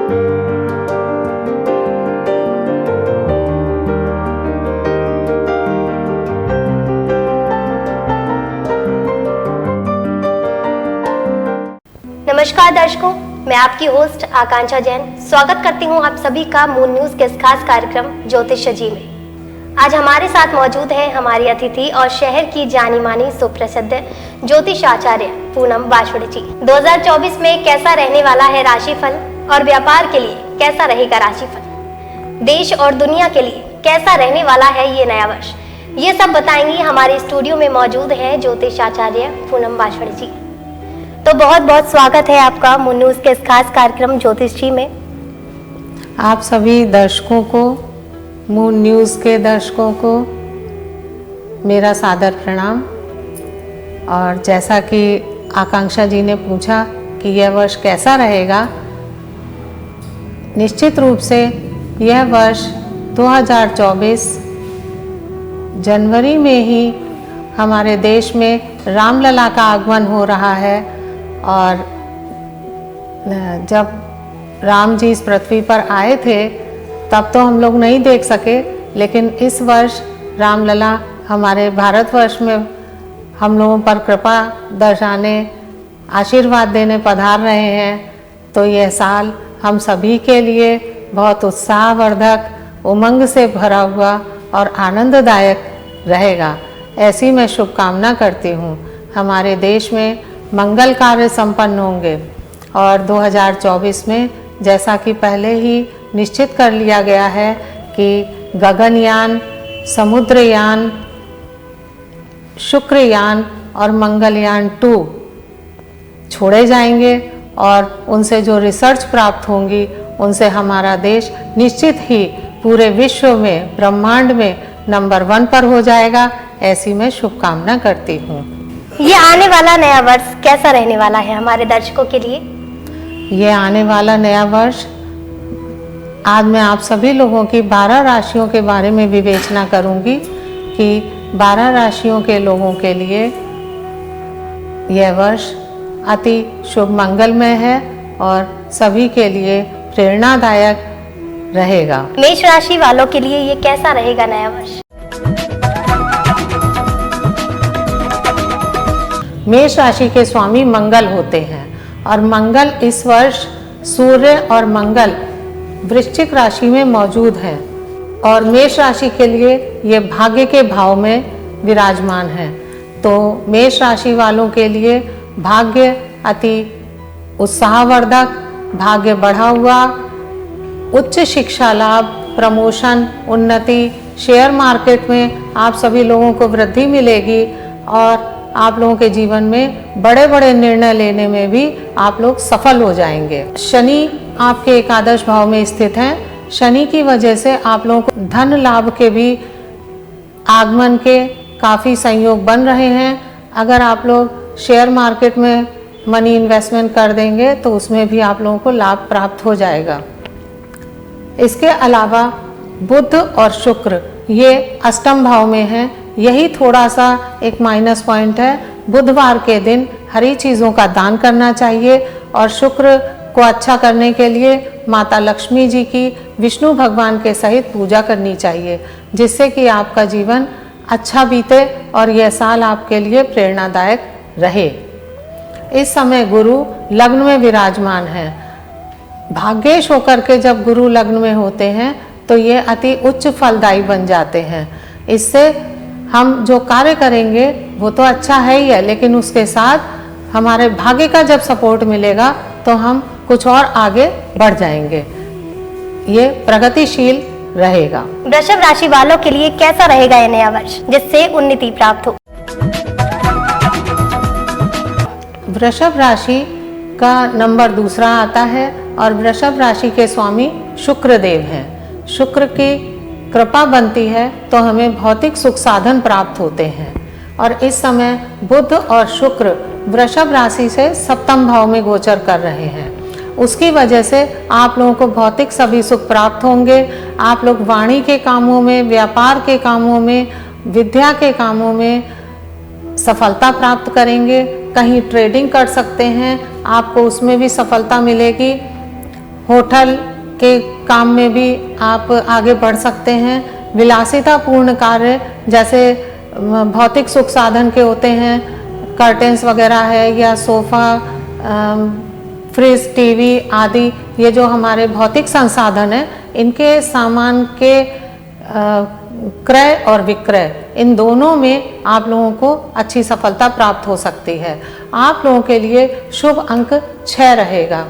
नमस्कार दर्शकों, मैं आपकी होस्ट आकांक्षा जैन स्वागत करती हूं आप सभी का मून न्यूज के इस खास कार्यक्रम ज्योतिष जी में। आज हमारे साथ मौजूद हैं हमारी अतिथि और शहर की जानी मानी सुप्रसिद्ध ज्योतिष आचार्य पूनम बाजवाड़े जी। 2024 में कैसा रहने वाला है राशिफल और व्यापार के लिए कैसा रहेगा राशिफल, देश और दुनिया के लिए कैसा रहने वाला है ये नया वर्ष, ये सब बताएंगी हमारे स्टूडियो में मौजूद है ज्योतिष आचार्य पूनम बाजवाड़े जी। तो बहुत बहुत स्वागत है आपका मून न्यूज के इस खास कार्यक्रम ज्योतिष जी में। आप सभी दर्शकों को, मून न्यूज के दर्शकों को मेरा सादर प्रणाम। और जैसा कि आकांक्षा जी ने पूछा कि यह वर्ष कैसा रहेगा, निश्चित रूप से यह वर्ष 2024 जनवरी में ही हमारे देश में रामलला का आगमन हो रहा है। और जब राम जी इस पृथ्वी पर आए थे तब तो हम लोग नहीं देख सके, लेकिन इस वर्ष रामलला हमारे भारतवर्ष में हम लोगों पर कृपा दर्शाने, आशीर्वाद देने पधार रहे हैं। तो यह साल हम सभी के लिए बहुत उत्साहवर्धक, उमंग से भरा हुआ और आनंददायक रहेगा, ऐसी मैं शुभकामना करती हूँ। हमारे देश में मंगल कार्य संपन्न होंगे और 2024 में जैसा कि पहले ही निश्चित कर लिया गया है कि गगनयान, समुद्रयान, शुक्रयान और मंगलयान 2 छोड़े जाएंगे और उनसे जो रिसर्च प्राप्त होंगी उनसे हमारा देश निश्चित ही पूरे विश्व में, ब्रह्मांड में नंबर 1 पर हो जाएगा, ऐसी मैं शुभकामना करती हूँ। ये आने वाला नया वर्ष कैसा रहने वाला है हमारे दर्शकों के लिए? ये आने वाला नया वर्ष, आज मैं आप सभी लोगों की 12 राशियों के बारे में विवेचना करूंगी कि 12 राशियों के लोगों के लिए यह वर्ष अति शुभ मंगलमय है और सभी के लिए प्रेरणादायक रहेगा। मेष राशि वालों के लिए ये कैसा रहेगा नया वर्ष? मेष राशि के स्वामी मंगल होते हैं और मंगल इस वर्ष सूर्य और मंगल वृश्चिक राशि में मौजूद हैं और मेष राशि के लिए ये भाग्य के भाव में विराजमान है। तो मेष राशि वालों के लिए भाग्य अति उत्साहवर्धक, भाग्य बढ़ा हुआ, उच्च शिक्षा लाभ, प्रमोशन, उन्नति, शेयर मार्केट में आप सभी लोगों को वृद्धि मिलेगी और आप लोगों के जीवन में बड़े बड़े निर्णय लेने में भी आप लोग सफल हो जाएंगे। शनि आपके एकादश भाव में स्थित हैं। शनि की वजह से आप लोगों को धन लाभ के भी आगमन के काफ़ी संयोग बन रहे हैं। अगर आप लोग शेयर मार्केट में मनी इन्वेस्टमेंट कर देंगे तो उसमें भी आप लोगों को लाभ प्राप्त हो जाएगा। इसके अलावा बुध और शुक्र ये अष्टम भाव में हैं। यही थोड़ा सा एक माइनस पॉइंट है। बुधवार के दिन हरी चीज़ों का दान करना चाहिए और शुक्र को अच्छा करने के लिए माता लक्ष्मी जी की विष्णु भगवान के सहित पूजा करनी चाहिए, जिससे कि आपका जीवन अच्छा बीते और यह साल आपके लिए प्रेरणादायक रहे। इस समय गुरु लग्न में विराजमान है। भाग्येश होकर के जब गुरु लग्न में होते हैं तो ये अति उच्च फलदायी बन जाते हैं। इससे हम जो कार्य करेंगे वो तो अच्छा है ही है, लेकिन उसके साथ हमारे भाग्य का जब सपोर्ट मिलेगा तो हम कुछ और आगे बढ़ जाएंगे। ये प्रगतिशील रहेगा। वृषभ राशि वालों के लिए कैसा रहेगा ये नया वर्ष, जिससे उन्नति प्राप्त हो? वृषभ राशि का नंबर 2 आता है और वृषभ राशि के स्वामी शुक्र देव हैं। शुक्र की कृपा बनती है तो हमें भौतिक सुख साधन प्राप्त होते हैं और इस समय बुध और शुक्र वृषभ राशि से सप्तम भाव में गोचर कर रहे हैं। उसकी वजह से आप लोगों को भौतिक सभी सुख प्राप्त होंगे। आप लोग वाणी के कामों में, व्यापार के कामों में, विद्या के कामों में सफलता प्राप्त करेंगे। कहीं ट्रेडिंग कर सकते हैं, आपको उसमें भी सफलता मिलेगी। होटल के काम में भी आप आगे बढ़ सकते हैं। विलासितापूर्ण कार्य जैसे भौतिक सुख साधन के होते हैं, कर्टेंस वगैरह है या सोफ़ा, फ्रिज, टीवी आदि, ये जो हमारे भौतिक संसाधन हैं, इनके सामान के क्रय और विक्रय, इन दोनों में आप लोगों को अच्छी सफलता प्राप्त हो सकती है। आप लोगों के लिए शुभ अंक 6 रहेगा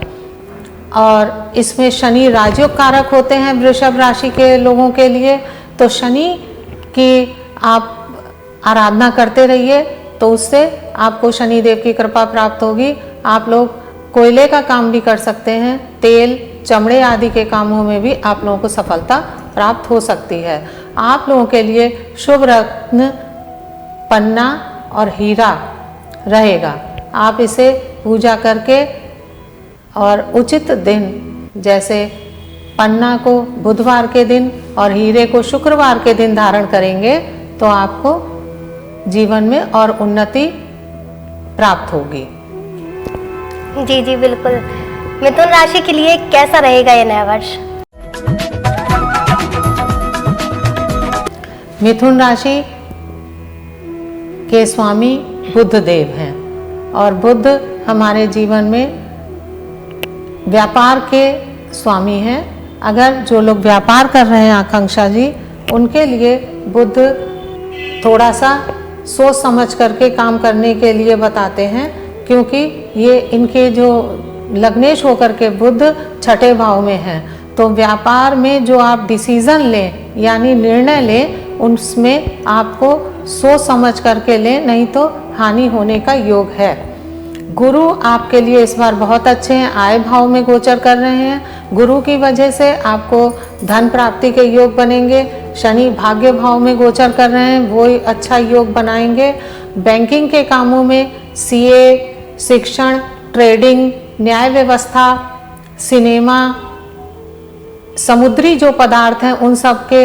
और इसमें शनि राजयोग कारक होते हैं वृषभ राशि के लोगों के लिए। तो शनि की आप आराधना करते रहिए, तो उससे आपको शनि देव की कृपा प्राप्त होगी। आप लोग कोयले का काम भी कर सकते हैं, तेल, चमड़े आदि के कामों में भी आप लोगों को सफलता प्राप्त हो सकती है। आप लोगों के लिए शुभ रत्न पन्ना और हीरा रहेगा। आप इसे पूजा करके और उचित दिन, जैसे पन्ना को बुधवार के दिन और हीरे को शुक्रवार के दिन धारण करेंगे, तो आपको जीवन में और उन्नति प्राप्त होगी। जी जी बिल्कुल। मिथुन राशि के लिए कैसा रहेगा ये नया वर्ष? मिथुन राशि के स्वामी बुध देव हैं और बुध हमारे जीवन में व्यापार के स्वामी हैं। अगर जो लोग व्यापार कर रहे हैं आकांक्षा जी, उनके लिए बुध थोड़ा सा सोच समझ करके काम करने के लिए बताते हैं, क्योंकि ये इनके जो लग्नेश होकर के बुध छठे भाव में हैं। तो व्यापार में जो आप डिसीजन लें यानी निर्णय लें, उसमें आपको सोच समझ करके लें, नहीं तो हानि होने का योग है। गुरु आपके लिए इस बार बहुत अच्छे हैं, आय भाव में गोचर कर रहे हैं। गुरु की वजह से आपको धन प्राप्ति के योग बनेंगे। शनि भाग्य भाव में गोचर कर रहे हैं, वो अच्छा योग बनाएंगे। बैंकिंग के कामों में सीए, शिक्षण, ट्रेडिंग, न्याय व्यवस्था, सिनेमा, समुद्री जो पदार्थ हैं, उन सब के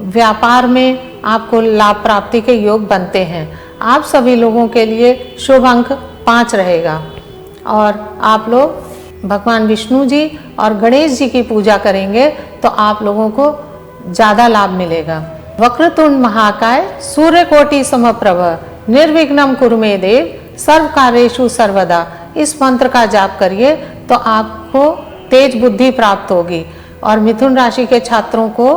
व्यापार में आपको लाभ प्राप्ति के योग बनते हैं। आप सभी लोगों के लिए शुभ अंक 5 रहेगा और आप लोग भगवान विष्णु जी और गणेश जी की पूजा करेंगे तो आप लोगों को ज़्यादा लाभ मिलेगा। वक्रतुंड महाकाय सूर्यकोटि समप्रभ निर्विघ्नं कुरु मे देव सर्व कार्येषु सर्वदा, इस मंत्र का जाप करिए तो आपको तेज बुद्धि प्राप्त होगी। और मिथुन राशि के छात्रों को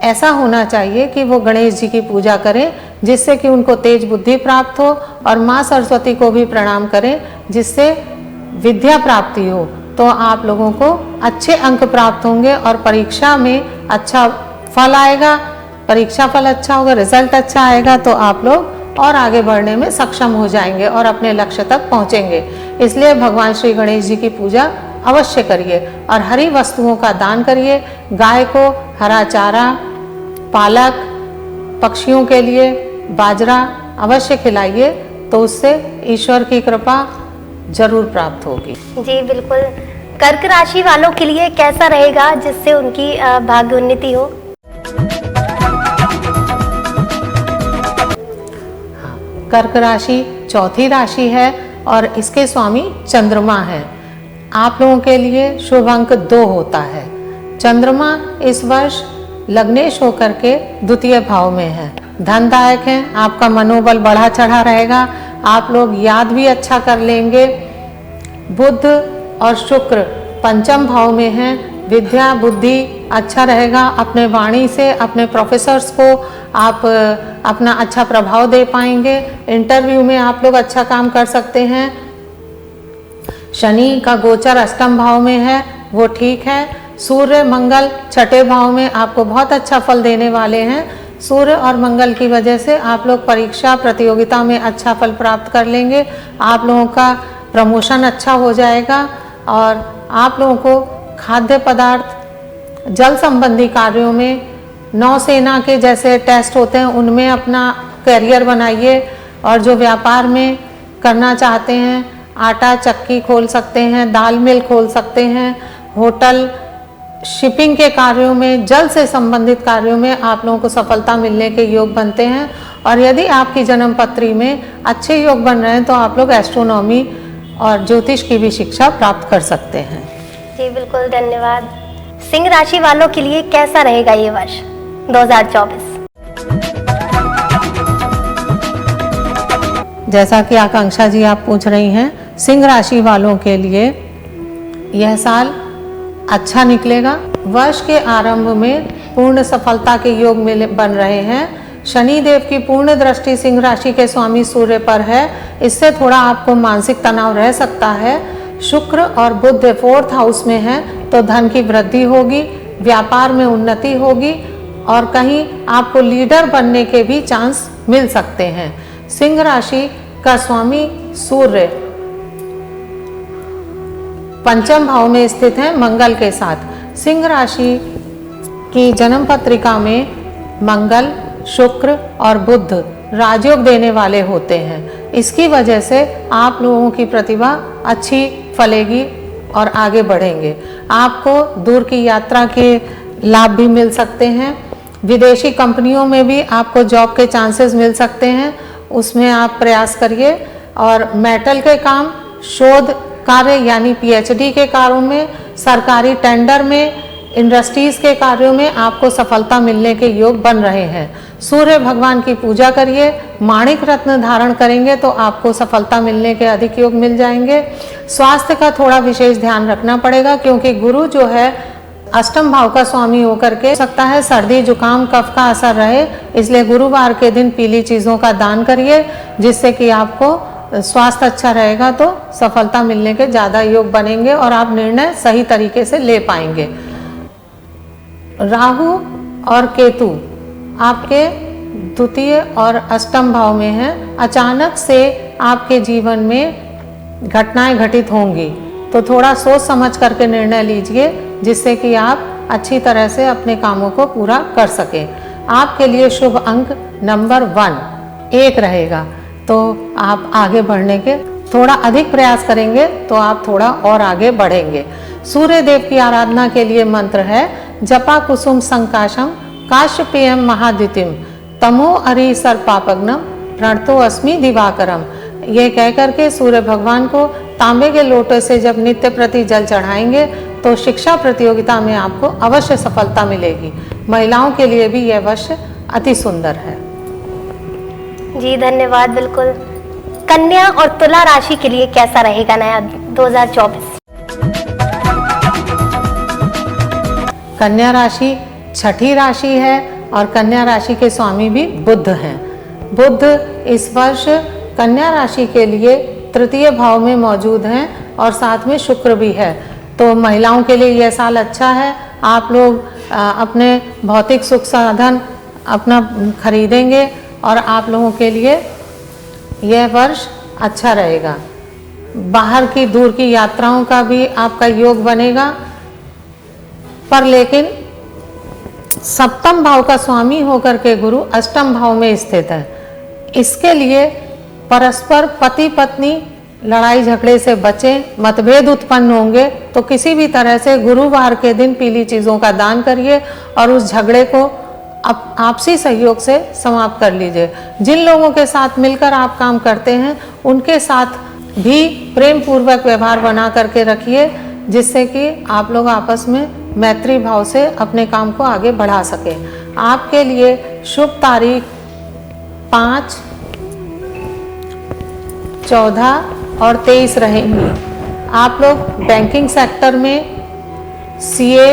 ऐसा होना चाहिए कि वो गणेश जी की पूजा करें, जिससे कि उनको तेज बुद्धि प्राप्त हो, और माँ सरस्वती को भी प्रणाम करें, जिससे विद्या प्राप्ति हो। तो आप लोगों को अच्छे अंक प्राप्त होंगे और परीक्षा में अच्छा फल आएगा। परीक्षा फल अच्छा होगा, रिजल्ट अच्छा आएगा, तो आप लोग और आगे बढ़ने में सक्षम हो जाएंगे और अपने लक्ष्य तक पहुंचेंगे। इसलिए भगवान श्री गणेश जी की पूजा अवश्य करिए और हरी वस्तुओं का दान करिए। गाय को हरा चारा, पालक, पक्षियों के लिए बाजरा अवश्य खिलाइए, तो उससे ईश्वर की कृपा जरूर प्राप्त होगी। जी बिल्कुल। कर्क राशि वालों के लिए कैसा रहेगा जिससे उनकी भाग्य उन्नति हो? कर्क राशि चौथी राशि है और इसके स्वामी चंद्रमा है। आप लोगों के लिए शुभ अंक 2 होता है। चंद्रमा इस वर्ष लग्नेश होकर के द्वितीय भाव में है, धनदायक है। आपका मनोबल बढ़ा चढ़ा रहेगा, आप लोग याद भी अच्छा कर लेंगे। बुध और शुक्र पंचम भाव में हैं, विद्या बुद्धि अच्छा रहेगा। अपने वाणी से अपने प्रोफेसर्स को आप अपना अच्छा प्रभाव दे पाएंगे। इंटरव्यू में आप लोग अच्छा काम कर सकते हैं। शनि का गोचर अष्टम भाव में है, वो ठीक है। सूर्य मंगल छठे भाव में आपको बहुत अच्छा फल देने वाले हैं। सूर्य और मंगल की वजह से आप लोग परीक्षा प्रतियोगिता में अच्छा फल प्राप्त कर लेंगे। आप लोगों का प्रमोशन अच्छा हो जाएगा और आप लोगों को खाद्य पदार्थ, जल संबंधी कार्यों में, नौसेना के जैसे टेस्ट होते हैं उनमें अपना करियर बनाइए। और जो व्यापार में करना चाहते हैं, आटा चक्की खोल सकते हैं, दाल मिल खोल सकते हैं, होटल, शिपिंग के कार्यों में, जल से संबंधित कार्यों में आप लोगों को सफलता मिलने के योग बनते हैं। और यदि आपकी जन्म पत्री में अच्छे योग बन रहे हैं तो आप लोग एस्ट्रोनॉमी और ज्योतिष की भी शिक्षा प्राप्त कर सकते हैं। जी बिल्कुल, धन्यवाद। सिंह राशि वालों के लिए कैसा रहेगा ये वर्ष 2024? जैसा कि आकांक्षा जी आप पूछ रही हैं, सिंह राशि वालों के लिए यह साल अच्छा निकलेगा। वर्ष के आरंभ में पूर्ण सफलता के योग बन रहे हैं। शनि देव की पूर्ण दृष्टि सिंह राशि के स्वामी सूर्य पर है, इससे थोड़ा आपको मानसिक तनाव रह सकता है। शुक्र और बुध 4th हाउस में है, तो धन की वृद्धि होगी, व्यापार में उन्नति होगी और कहीं आपको लीडर बनने के भी चांस मिल सकते हैं। सिंह राशि का स्वामी सूर्य 5th भाव में स्थित है मंगल के साथ। सिंह राशि की जन्म पत्रिका में मंगल, शुक्र और बुध राजयोग देने वाले होते हैं। इसकी वजह से आप लोगों की प्रतिभा अच्छी फलेगी और आगे बढ़ेंगे। आपको दूर की यात्रा के लाभ भी मिल सकते हैं। विदेशी कंपनियों में भी आपको जॉब के चांसेस मिल सकते हैं, उसमें आप प्रयास करिए। और मेटल के काम, शोध कार्य यानी PhD के कार्यों में, सरकारी टेंडर में, इंडस्ट्रीज के कार्यों में आपको सफलता मिलने के योग बन रहे हैं। सूर्य भगवान की पूजा करिए, माणिक रत्न धारण करेंगे तो आपको सफलता मिलने के अधिक योग मिल जाएंगे। स्वास्थ्य का थोड़ा विशेष ध्यान रखना पड़ेगा, क्योंकि गुरु जो है 8th भाव का स्वामी होकर के सकता है सर्दी जुकाम कफ का असर रहे, इसलिए गुरुवार के दिन पीली चीज़ों का दान करिए, जिससे कि आपको स्वास्थ्य अच्छा रहेगा तो सफलता मिलने के ज़्यादा योग बनेंगे और आप निर्णय सही तरीके से ले पाएंगे। राहु और केतु आपके 2य और 8th भाव में हैं। अचानक से आपके जीवन में घटनाएं घटित होंगी, तो थोड़ा सोच समझ करके निर्णय लीजिए, जिससे कि आप अच्छी तरह से अपने कामों को पूरा कर सकें। आपके लिए शुभ अंक नंबर 1 रहेगा, तो आप आगे बढ़ने के थोड़ा अधिक प्रयास करेंगे तो आप थोड़ा और आगे बढ़ेंगे। सूर्य देव की आराधना के लिए मंत्र है जपा कुसुम संकाशम काश्यपेयम महाद्युतिम तमो अरि सर्पापग्नम प्रणतो अस्मि दिवाकरम। ये कहकर के सूर्य भगवान को तांबे के लोटे से जब नित्य प्रति जल चढ़ाएंगे तो शिक्षा प्रतियोगिता में आपको अवश्य सफलता मिलेगी। महिलाओं के लिए भी यह वर्ष अति सुंदर है। जी धन्यवाद। बिल्कुल, कन्या और तुला राशि के लिए कैसा रहेगा नया 2024? कन्या राशि 6ठी राशि है और कन्या राशि के स्वामी भी बुध हैं। बुध इस वर्ष कन्या राशि के लिए 3य भाव में मौजूद हैं और साथ में शुक्र भी है, तो महिलाओं के लिए यह साल अच्छा है। आप लोग अपने भौतिक सुख साधन अपना खरीदेंगे और आप लोगों के लिए यह वर्ष अच्छा रहेगा। बाहर की दूर की यात्राओं का भी आपका योग बनेगा, पर लेकिन 7th भाव का स्वामी होकर के गुरु 8th भाव में स्थित है। इसके लिए परस्पर पति पत्नी लड़ाई झगड़े से बचें, मतभेद उत्पन्न होंगे तो किसी भी तरह से गुरुवार के दिन पीली चीज़ों का दान करिए और उस झगड़े को आपसी सहयोग से समाप्त कर लीजिए। जिन लोगों के साथ मिलकर आप काम करते हैं उनके साथ भी प्रेम पूर्वक व्यवहार बना करके रखिए, जिससे कि आप लोग आपस में मैत्री भाव से अपने काम को आगे बढ़ा सकें। आपके लिए शुभ तारीख 5, 14 और 23 रहेंगी। आप लोग बैंकिंग सेक्टर में, CA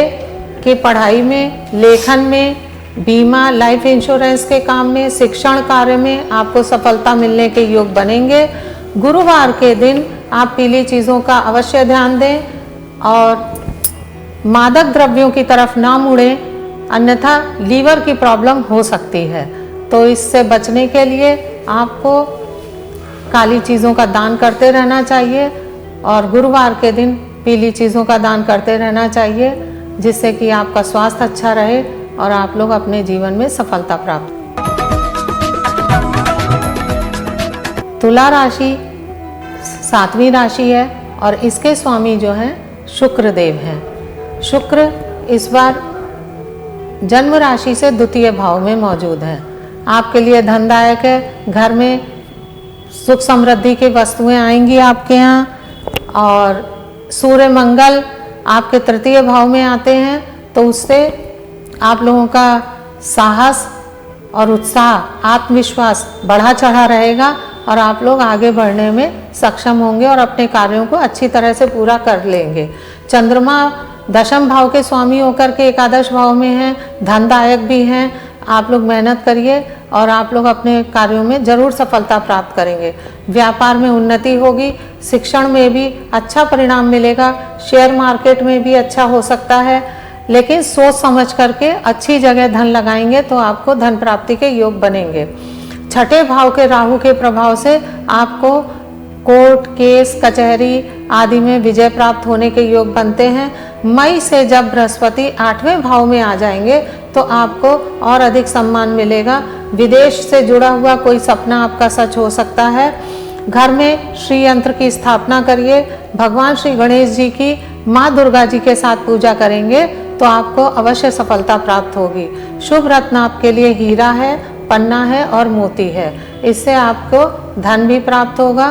की पढ़ाई में, लेखन में, बीमा लाइफ इंश्योरेंस के काम में, शिक्षण कार्य में आपको सफलता मिलने के योग बनेंगे। गुरुवार के दिन आप पीली चीज़ों का अवश्य ध्यान दें और मादक द्रव्यों की तरफ ना मुड़ें, अन्यथा लीवर की प्रॉब्लम हो सकती है। तो इससे बचने के लिए आपको काली चीज़ों का दान करते रहना चाहिए और गुरुवार के दिन पीली चीज़ों का दान करते रहना चाहिए, जिससे कि आपका स्वास्थ्य अच्छा रहे और आप लोग अपने जीवन में सफलता प्राप्त। तुला राशि 7वीं राशि है और इसके स्वामी जो हैं शुक्र देव हैं। शुक्र इस बार जन्म राशि से 2य भाव में मौजूद है। आपके लिए धनदायक है, घर में सुख समृद्धि की वस्तुएं आएंगी आपके यहाँ। और सूर्य मंगल आपके तृतीय भाव में आते हैं, तो उससे आप लोगों का साहस और उत्साह, आत्मविश्वास बढ़ा चढ़ा रहेगा और आप लोग आगे बढ़ने में सक्षम होंगे और अपने कार्यों को अच्छी तरह से पूरा कर लेंगे। चंद्रमा दशम भाव के स्वामी होकर के एकादश भाव में हैं, धनदायक भी हैं। आप लोग मेहनत करिए और आप लोग अपने कार्यों में जरूर सफलता प्राप्त करेंगे। व्यापार में उन्नति होगी, शिक्षण में भी अच्छा परिणाम मिलेगा, शेयर मार्केट में भी अच्छा हो सकता है, लेकिन सोच समझ करके अच्छी जगह धन लगाएंगे तो आपको धन प्राप्ति के योग बनेंगे। छठे भाव के राहु के प्रभाव से आपको कोर्ट केस कचहरी आदि में विजय प्राप्त होने के योग बनते हैं। मई से जब बृहस्पति 8वें भाव में आ जाएंगे तो आपको और अधिक सम्मान मिलेगा। विदेश से जुड़ा हुआ कोई सपना आपका सच हो सकता है। घर में श्री यंत्र की स्थापना करिए। भगवान श्री गणेश जी की माँ दुर्गा जी के साथ पूजा करेंगे तो आपको अवश्य सफलता प्राप्त होगी। शुभ रत्न आपके लिए हीरा है, पन्ना है और मोती है। इससे आपको धन भी प्राप्त होगा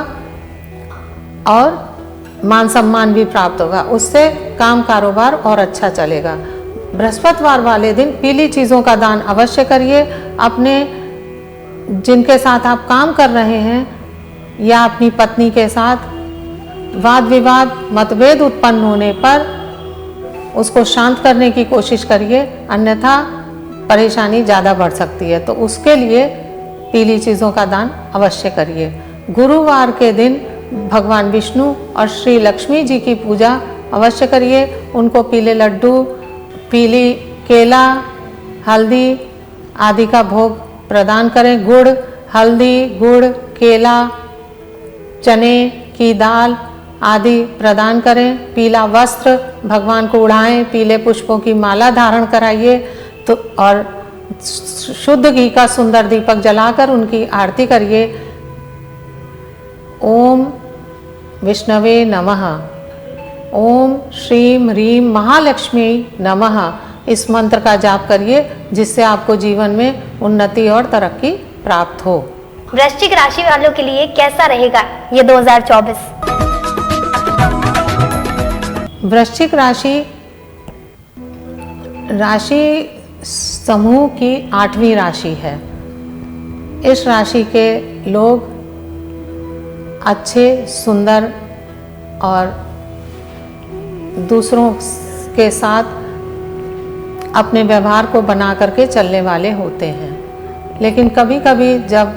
और मान सम्मान भी प्राप्त होगा। उससे काम कारोबार और अच्छा चलेगा। बृहस्पतिवार वाले दिन पीली चीज़ों का दान अवश्य करिए। अपने जिनके साथ आप काम कर रहे हैं या अपनी पत्नी के साथ वाद विवाद मतभेद उत्पन्न होने पर उसको शांत करने की कोशिश करिए, अन्यथा परेशानी ज़्यादा बढ़ सकती है। तो उसके लिए पीली चीज़ों का दान अवश्य करिए। गुरुवार के दिन भगवान विष्णु और श्री लक्ष्मी जी की पूजा अवश्य करिए। उनको पीले लड्डू, पीली केला, हल्दी आदि का भोग प्रदान करें। गुड़, हल्दी, गुड़, केला, चने की दाल आदि प्रदान करें। पीला वस्त्र भगवान को उड़ाएं, पीले पुष्पों की माला धारण कराइए तो और शुद्ध घी का सुंदर दीपक जलाकर उनकी आरती करिए। ओम विष्णवे नमः, ओम श्रीम ह्रीम महालक्ष्मी नमः, इस मंत्र का जाप करिए जिससे आपको जीवन में उन्नति और तरक्की प्राप्त हो। वृश्चिक राशि वालों के लिए कैसा रहेगा ये 2024? वृश्चिक राशि समूह की 8वीं राशि है। इस राशि के लोग अच्छे, सुंदर और दूसरों के साथ अपने व्यवहार को बना करके चलने वाले होते हैं। लेकिन कभी कभी जब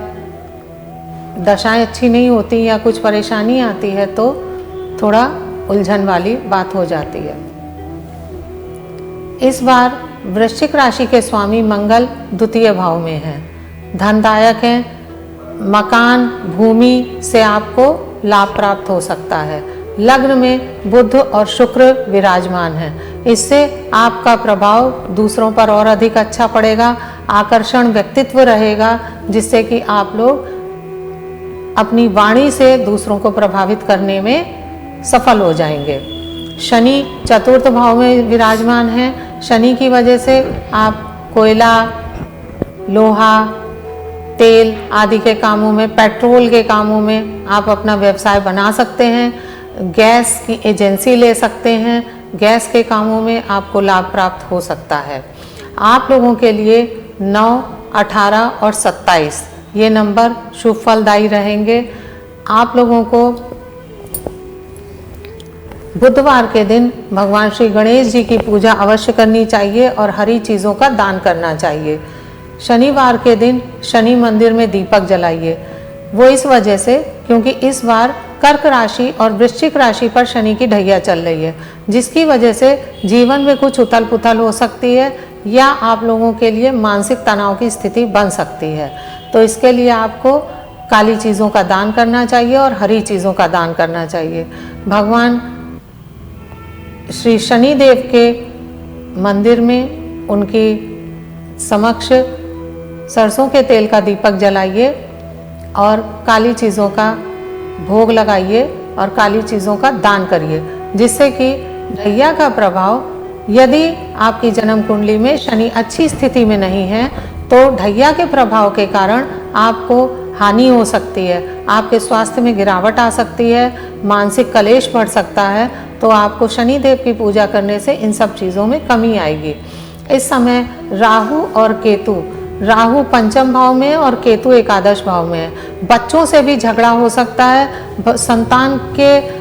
दशाएं अच्छी नहीं होती या कुछ परेशानी आती है तो थोड़ा उलझन वाली बात हो जाती है। इस बार वृश्चिक राशि के स्वामी मंगल द्वितीय भाव में हैं, धनदायक हैं। मकान, भूमि से आपको लाभ प्राप्त हो सकता है। लग्न में बुध और शुक्र विराजमान हैं। इससे आपका प्रभाव दूसरों पर और अधिक अच्छा पड़ेगा। आकर्षण व्यक्तित्व रहेगा जिससे कि आप लोग अपनी वाणी से दूसरों को प्रभावित करने में सफल हो जाएंगे। शनि चतुर्थ भाव में विराजमान हैं। शनि की वजह से आप कोयला, लोहा, तेल आदि के कामों में, पेट्रोल के कामों में आप अपना व्यवसाय बना सकते हैं। गैस की एजेंसी ले सकते हैं। गैस के कामों में आपको लाभ प्राप्त हो सकता है। आप लोगों के लिए 9, 18 और 27 ये नंबर शुभ फलदायी रहेंगे। आप लोगों को बुधवार के दिन भगवान श्री गणेश जी की पूजा अवश्य करनी चाहिए और हरी चीज़ों का दान करना चाहिए। शनिवार के दिन शनि मंदिर में दीपक जलाइए। वो इस वजह से क्योंकि इस बार कर्क राशि और वृश्चिक राशि पर शनि की ढैया चल रही है, जिसकी वजह से जीवन में कुछ उथल पुथल हो सकती है या आप लोगों के लिए मानसिक तनाव की स्थिति बन सकती है। तो इसके लिए आपको काली चीज़ों का दान करना चाहिए और हरी चीज़ों का दान करना चाहिए। भगवान श्री शनि देव के मंदिर में उनकी समक्ष सरसों के तेल का दीपक जलाइए और काली चीज़ों का भोग लगाइए और काली चीज़ों का दान करिए, जिससे कि ढैया का प्रभाव, यदि आपकी जन्म कुंडली में शनि अच्छी स्थिति में नहीं है तो ढैया के प्रभाव के कारण आपको हानि हो सकती है। आपके स्वास्थ्य में गिरावट आ सकती है, मानसिक कलेश बढ़ सकता है तो आपको शनि देव की पूजा करने से इन सब चीज़ों में कमी आएगी। इस समय राहु और केतु, राहु पंचम भाव में और केतु एकादश भाव में है। बच्चों से भी झगड़ा हो सकता है, संतान के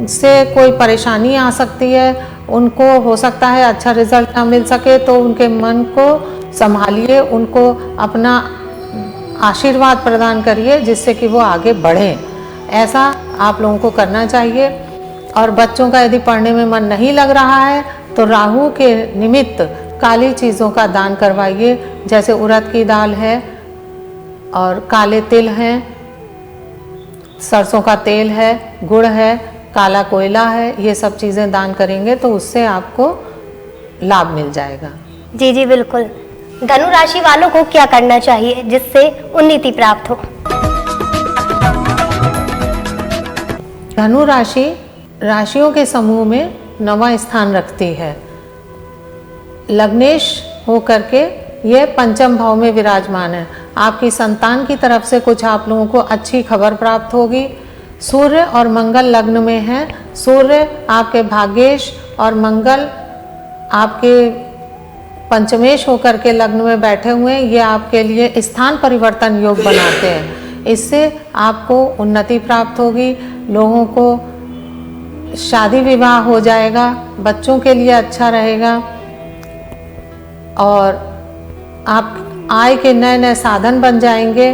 से कोई परेशानी आ सकती है, उनको हो सकता है अच्छा रिजल्ट ना मिल सके, तो उनके मन को संभालिए, उनको अपना आशीर्वाद प्रदान करिए जिससे कि वो आगे बढ़ें। ऐसा आप लोगों को करना चाहिए। और बच्चों का यदि पढ़ने में मन नहीं लग रहा है तो राहु के निमित्त काली चीज़ों का दान करवाइए, जैसे उड़द की दाल है और काले तिल हैं, सरसों का तेल है, गुड़ है, काला कोयला है। ये सब चीज़ें दान करेंगे तो उससे आपको लाभ मिल जाएगा। जी जी बिल्कुल। धनु राशि वालों को क्या करना चाहिए जिससे उन्नति प्राप्त हो? धनु राशि राशियों के समूह में 9वां स्थान रखती है। लग्नेश होकर के ये पंचम भाव में विराजमान है। आपकी संतान की तरफ से कुछ आप लोगों को अच्छी खबर प्राप्त होगी। सूर्य और मंगल लग्न में है। सूर्य आपके भाग्येश और मंगल आपके पंचमेश होकर के लग्न में बैठे हुए हैं। ये आपके लिए स्थान परिवर्तन योग बनाते हैं। इससे आपको उन्नति प्राप्त होगी। लोगों को शादी विवाह हो जाएगा, बच्चों के लिए अच्छा रहेगा और आप आय के नए नए साधन बन जाएंगे।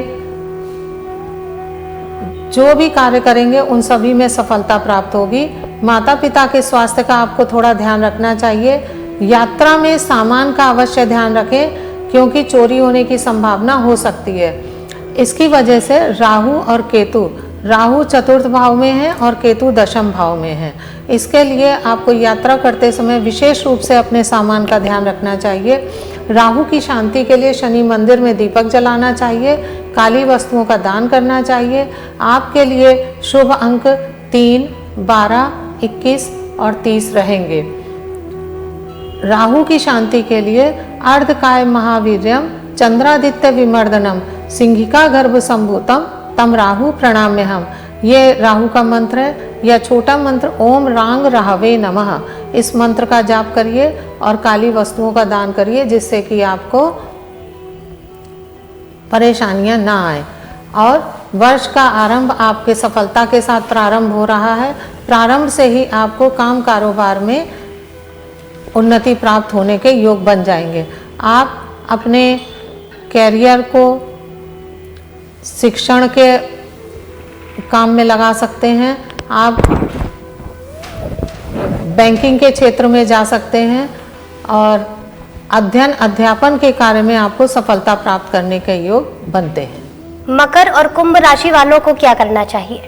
जो भी कार्य करेंगे उन सभी में सफलता प्राप्त होगी। माता पिता के स्वास्थ्य का आपको थोड़ा ध्यान रखना चाहिए। यात्रा में सामान का अवश्य ध्यान रखें क्योंकि चोरी होने की संभावना हो सकती है। इसकी वजह से राहु और केतु, राहु चतुर्थ भाव में है और केतु दशम भाव में है। इसके लिए आपको यात्रा करते समय विशेष रूप से अपने सामान का ध्यान रखना चाहिए। राहु की शांति के लिए शनि मंदिर में दीपक जलाना चाहिए, काली वस्तुओं का दान करना चाहिए। आपके लिए शुभ अंक 3, 12, 21 और 30 रहेंगे। राहु की शांति के लिए अर्धकाय महावीर्यम चंद्रादित्य विमर्दनम सिंहिका गर्भ संभूतम तम राहु प्रणाम्य हम, ये राहु का मंत्र है। यह छोटा मंत्र ओम रांग राहवे नमः, इस मंत्र का जाप करिए और काली वस्तुओं का दान करिए जिससे कि आपको परेशानियां ना आए। और वर्ष का आरंभ आपके सफलता के साथ प्रारंभ हो रहा है। प्रारंभ से ही आपको काम कारोबार में उन्नति प्राप्त होने के योग बन जाएंगे। आप अपने कैरियर को शिक्षण के काम में लगा सकते हैं, आप बैंकिंग के क्षेत्र में जा सकते हैं और अध्ययन अध्यापन के कार्य में आपको सफलता प्राप्त करने के योग बनते हैं। मकर और कुंभ राशि वालों को क्या करना चाहिए?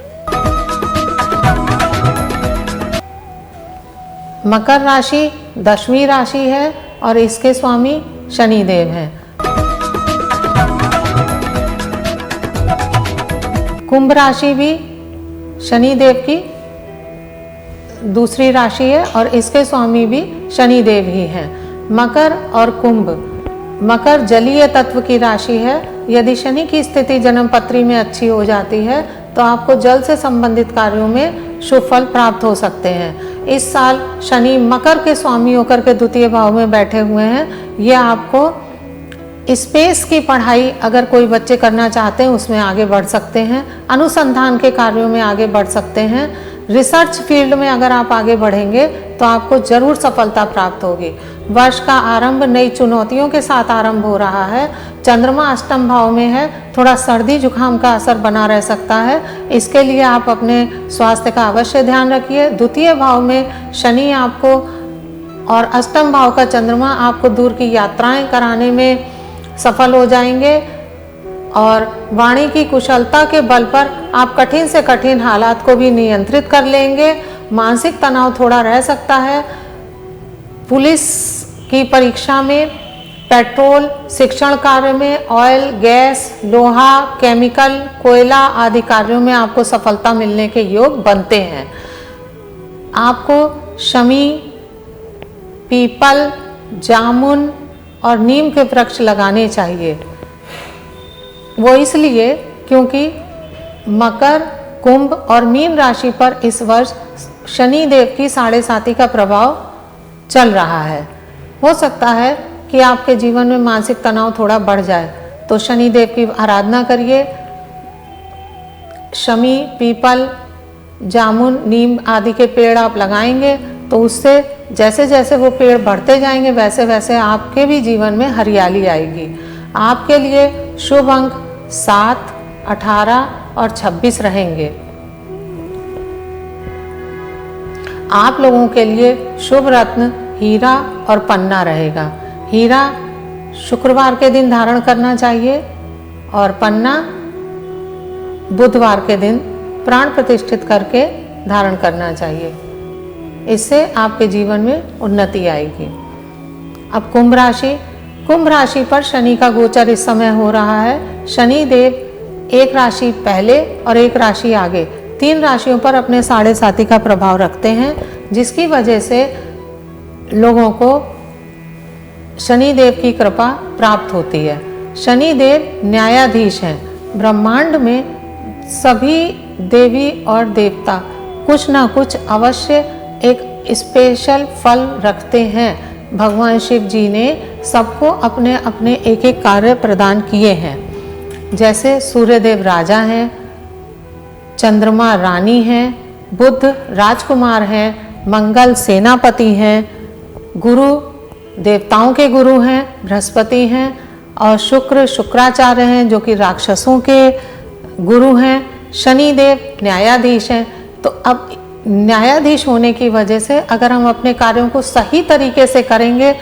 मकर राशि 10वीं राशि है और इसके स्वामी शनि देव हैं। कुंभ राशि भी शनि देव की दूसरी राशि है और इसके स्वामी भी शनि देव ही हैं। मकर और कुंभ, मकर जलीय तत्व की राशि है। यदि शनि की स्थिति जन्म पत्री में अच्छी हो जाती है तो आपको जल से संबंधित कार्यों में शुभ फल प्राप्त हो सकते हैं। इस साल शनि मकर के स्वामी होकर के द्वितीय भाव में बैठे हुए हैं। ये आपको स्पेस की पढ़ाई अगर कोई बच्चे करना चाहते हैं उसमें आगे बढ़ सकते हैं, अनुसंधान के कार्यों में आगे बढ़ सकते हैं, रिसर्च फील्ड में अगर आप आगे बढ़ेंगे तो आपको जरूर सफलता प्राप्त होगी। वर्ष का आरंभ नई चुनौतियों के साथ आरंभ हो रहा है। चंद्रमा अष्टम भाव में है, थोड़ा सर्दी जुकाम का असर बना रह सकता है। इसके लिए आप अपने स्वास्थ्य का अवश्य ध्यान रखिए। द्वितीय भाव में शनि आपको और अष्टम भाव का चंद्रमा आपको दूर की यात्राएं कराने में सफल हो जाएंगे और वाणी की कुशलता के बल पर आप कठिन से कठिन हालात को भी नियंत्रित कर लेंगे। मानसिक तनाव थोड़ा रह सकता है। पुलिस की परीक्षा में, पेट्रोल, शिक्षण कार्य में, ऑयल, गैस, लोहा, केमिकल, कोयला आदि कार्यों में आपको सफलता मिलने के योग बनते हैं। आपको शमी, पीपल, जामुन और नीम के वृक्ष लगाने चाहिए। वो इसलिए क्योंकि मकर, कुंभ और मीन राशि पर इस वर्ष शनि देव की 7.5 का प्रभाव चल रहा है। हो सकता है कि आपके जीवन में मानसिक तनाव थोड़ा बढ़ जाए, तो शनि देव की आराधना करिए। शमी, पीपल, जामुन, नीम आदि के पेड़ आप लगाएंगे तो उससे जैसे जैसे वो पेड़ बढ़ते जाएंगे वैसे वैसे आपके भी जीवन में हरियाली आएगी। आपके लिए शुभ अंक 7, 18 और 26 रहेंगे। आप लोगों के लिए शुभ रत्न हीरा और पन्ना रहेगा। हीरा शुक्रवार के दिन धारण करना चाहिए और पन्ना बुधवार के दिन प्राण प्रतिष्ठित करके धारण करना चाहिए। इससे आपके जीवन में उन्नति आएगी। अब कुंभ राशि। कुंभ राशि पर शनि का गोचर इस समय हो रहा है। शनि देव एक राशि पहले और एक राशि आगे 3 राशियों पर अपने 7.5 का प्रभाव रखते हैं, जिसकी वजह से लोगों को शनि देव की कृपा प्राप्त होती है। शनि देव न्यायाधीश हैं। ब्रह्मांड में सभी देवी और देवता कुछ ना कुछ अवश्य एक स्पेशल फल रखते हैं। भगवान शिव जी ने सबको अपने अपने एक एक कार्य प्रदान किए हैं। जैसे सूर्यदेव राजा हैं, चंद्रमा रानी हैं, बुध राजकुमार हैं, मंगल सेनापति हैं, गुरु देवताओं के गुरु हैं, बृहस्पति हैं, और शुक्र शुक्राचार्य हैं जो कि राक्षसों के गुरु हैं। शनि देव न्यायाधीश हैं। तो अब न्यायाधीश होने की वजह से अगर हम अपने कार्यों को सही तरीके से करेंगे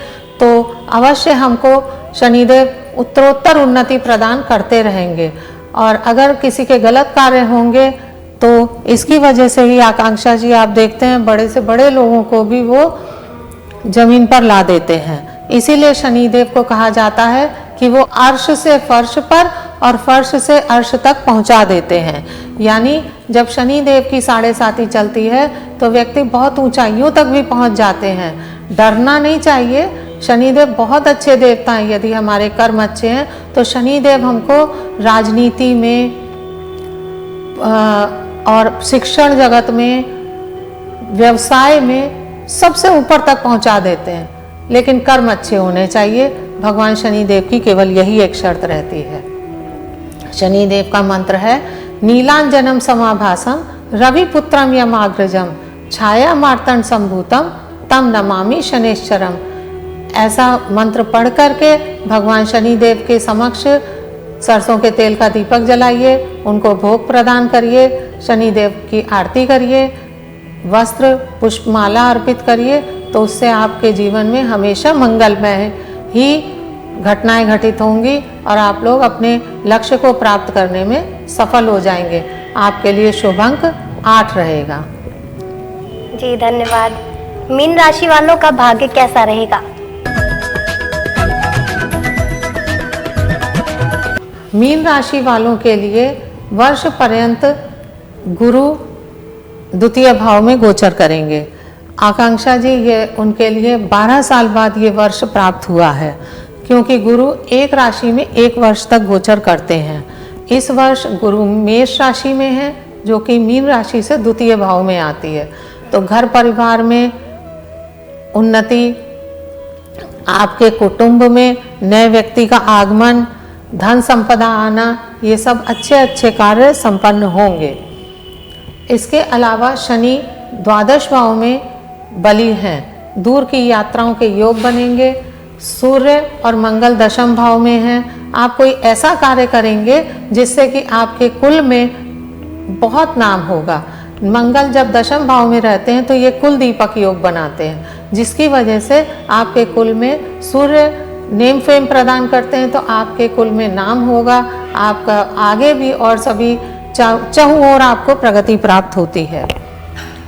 तो अवश्य हमको शनिदेव उत्तरोत्तर उन्नति प्रदान करते रहेंगे। और अगर किसी के गलत कार्य होंगे तो इसकी वजह से ही आकांक्षा जी आप देखते हैं बड़े से बड़े लोगों को भी वो जमीन पर ला देते हैं। इसीलिए शनिदेव को कहा जाता है कि वो अर्श से फर्श पर और फर्श से अर्श तक पहुंचा देते हैं। यानी जब शनि देव की 7.5 चलती है तो व्यक्ति बहुत ऊंचाइयों तक भी पहुंच जाते हैं। डरना नहीं चाहिए। शनिदेव बहुत अच्छे देवता हैं। यदि हमारे कर्म अच्छे हैं तो शनिदेव हमको राजनीति में और शिक्षण जगत में, व्यवसाय में सबसे ऊपर तक पहुंचा देते हैं। लेकिन कर्म अच्छे होने चाहिए। भगवान शनिदेव की केवल यही एक शर्त रहती है। शनिदेव का मंत्र है नीलांजनम समाभासम रविपुत्रम यमाग्रजम छाया मार्तंड संभूतम तम नमामि शनेश्वरम। ऐसा मंत्र पढ़ करके भगवान शनिदेव के समक्ष सरसों के तेल का दीपक जलाइए, उनको भोग प्रदान करिए, शनिदेव की आरती करिए, वस्त्र पुष्पमाला अर्पित करिए, तो उससे आपके जीवन में हमेशा मंगलमय ही घटनाएं घटित होंगी और आप लोग अपने लक्ष्य को प्राप्त करने में सफल हो जाएंगे। आपके लिए शुभ अंक 8 रहेगा। जी धन्यवाद। मीन राशि वालों का भाग्य कैसा रहेगा? मीन राशि वालों के लिए वर्ष पर्यंत गुरु द्वितीय भाव में गोचर करेंगे। आकांक्षा जी ये उनके लिए 12 साल बाद ये वर्ष प्राप्त हुआ है, क्योंकि गुरु एक राशि में 1 वर्ष तक गोचर करते हैं। इस वर्ष गुरु मेष राशि में है जो कि मीन राशि से द्वितीय भाव में आती है। तो घर परिवार में उन्नति, आपके कुटुंब में नए व्यक्ति का आगमन, धन संपदा आना, ये सब अच्छे अच्छे कार्य संपन्न होंगे। इसके अलावा शनि द्वादश भाव में बली हैं, दूर की यात्राओं के योग बनेंगे। सूर्य और मंगल दशम भाव में हैं। आप कोई ऐसा कार्य करेंगे जिससे कि आपके कुल में बहुत नाम होगा। मंगल जब दशम भाव में रहते हैं तो ये कुल दीपक योग बनाते हैं, जिसकी वजह से आपके कुल में सूर्य नेम फेम प्रदान करते हैं, तो आपके कुल में नाम होगा। आपका आगे भी और सभी चहुं ओर आपको प्रगति प्राप्त होती है।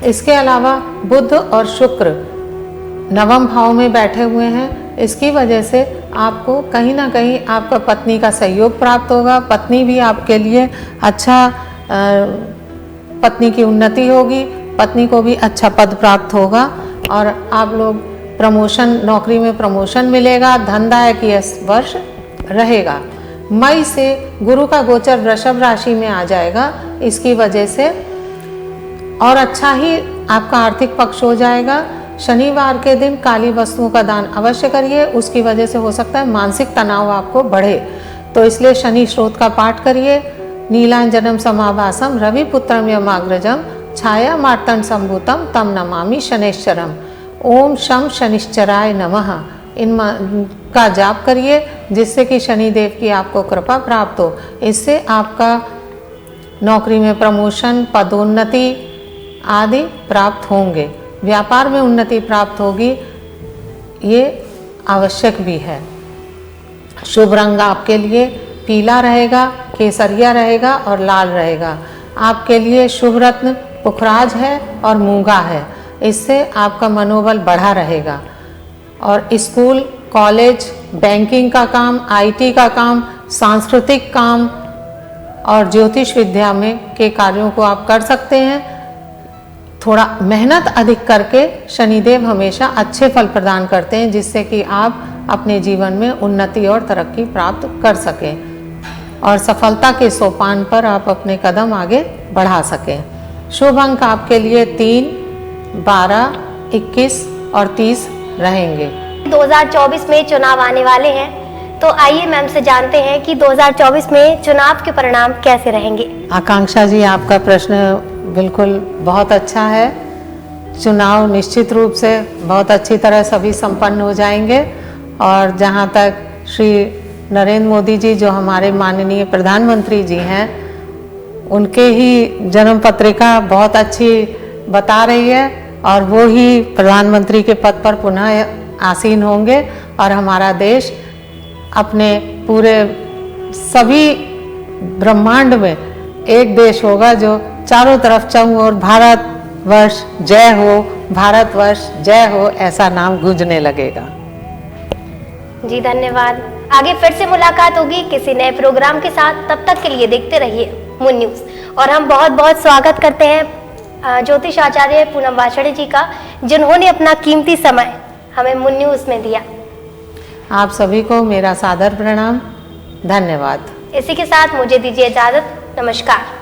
इसके अलावा बुध और शुक्र नवम भाव में बैठे हुए हैं। इसकी वजह से आपको कहीं ना कहीं आपका पत्नी का सहयोग प्राप्त होगा। पत्नी भी आपके लिए अच्छा, पत्नी की उन्नति होगी, पत्नी को भी अच्छा पद प्राप्त होगा और आप लोग प्रमोशन, नौकरी में प्रमोशन मिलेगा। धनदायक यह वर्ष रहेगा। मई से गुरु का गोचर वृषभ राशि में आ जाएगा। इसकी वजह से और अच्छा ही आपका आर्थिक पक्ष हो जाएगा। शनिवार के दिन काली वस्तुओं का दान अवश्य करिए, उसकी वजह से हो सकता है मानसिक तनाव आपको बढ़े, तो इसलिए शनि स्रोत का पाठ करिए। नीलांजनम समाभासम रविपुत्रम यमाग्रजम छाया मार्तंड संभूतम तम नमामि शनैश्चरम। ओम शम शनिश्चराय नमः का जाप करिए, जिससे कि शनिदेव की आपको कृपा प्राप्त हो। इससे आपका नौकरी में प्रमोशन, पदोन्नति आदि प्राप्त होंगे, व्यापार में उन्नति प्राप्त होगी, ये आवश्यक भी है। शुभ रंग आपके लिए पीला रहेगा, केसरिया रहेगा और लाल रहेगा। आपके लिए शुभ रत्न पुखराज है और मूंगा है, इससे आपका मनोबल बढ़ा रहेगा। और स्कूल, कॉलेज, बैंकिंग का काम, आईटी का काम, सांस्कृतिक काम और ज्योतिष विद्या में के कार्यों को आप कर सकते हैं। थोड़ा मेहनत अधिक करके शनिदेव हमेशा अच्छे फल प्रदान करते हैं, जिससे कि आप अपने जीवन में उन्नति और तरक्की प्राप्त कर सकें और सफलता के सोपान पर आप अपने कदम आगे बढ़ा सकें। शुभ अंक आपके लिए 3, 12, 21 और 30 रहेंगे। 2024 में चुनाव आने वाले हैं, तो आइए मैम से जानते हैं कि 2024 में चुनाव के परिणाम कैसे रहेंगे। आकांक्षा जी, आपका प्रश्न बिल्कुल बहुत अच्छा है। चुनाव निश्चित रूप से बहुत अच्छी तरह सभी संपन्न हो जाएंगे और जहां तक श्री नरेंद्र मोदी जी जो हमारे माननीय प्रधानमंत्री जी हैं, उनके ही जन्म पत्रिका बहुत अच्छी बता रही है और वो ही प्रधानमंत्री के पद पर पुनः आसीन होंगे और हमारा देश अपने पूरे सभी ब्रह्मांड में एक देश होगा जो चारों तरफ चहुओर भारत वर्ष जय हो, भारत वर्ष जय हो, ऐसा नाम गूंजने लगेगा। जी धन्यवाद। आगे फिर से मुलाकात होगी किसी नए प्रोग्राम के साथ, तब तक के लिए देखते रहिए मून न्यूज़। और हम बहुत बहुत स्वागत करते हैं ज्योतिष आचार्य पूनम वाछड़े जी का, जिन्होंने अपना कीमती समय हमें मून न्यूज़ में दिया। आप सभी को मेरा सादर प्रणाम, धन्यवाद। इसी के साथ मुझे दीजिए इजाजत, नमस्कार।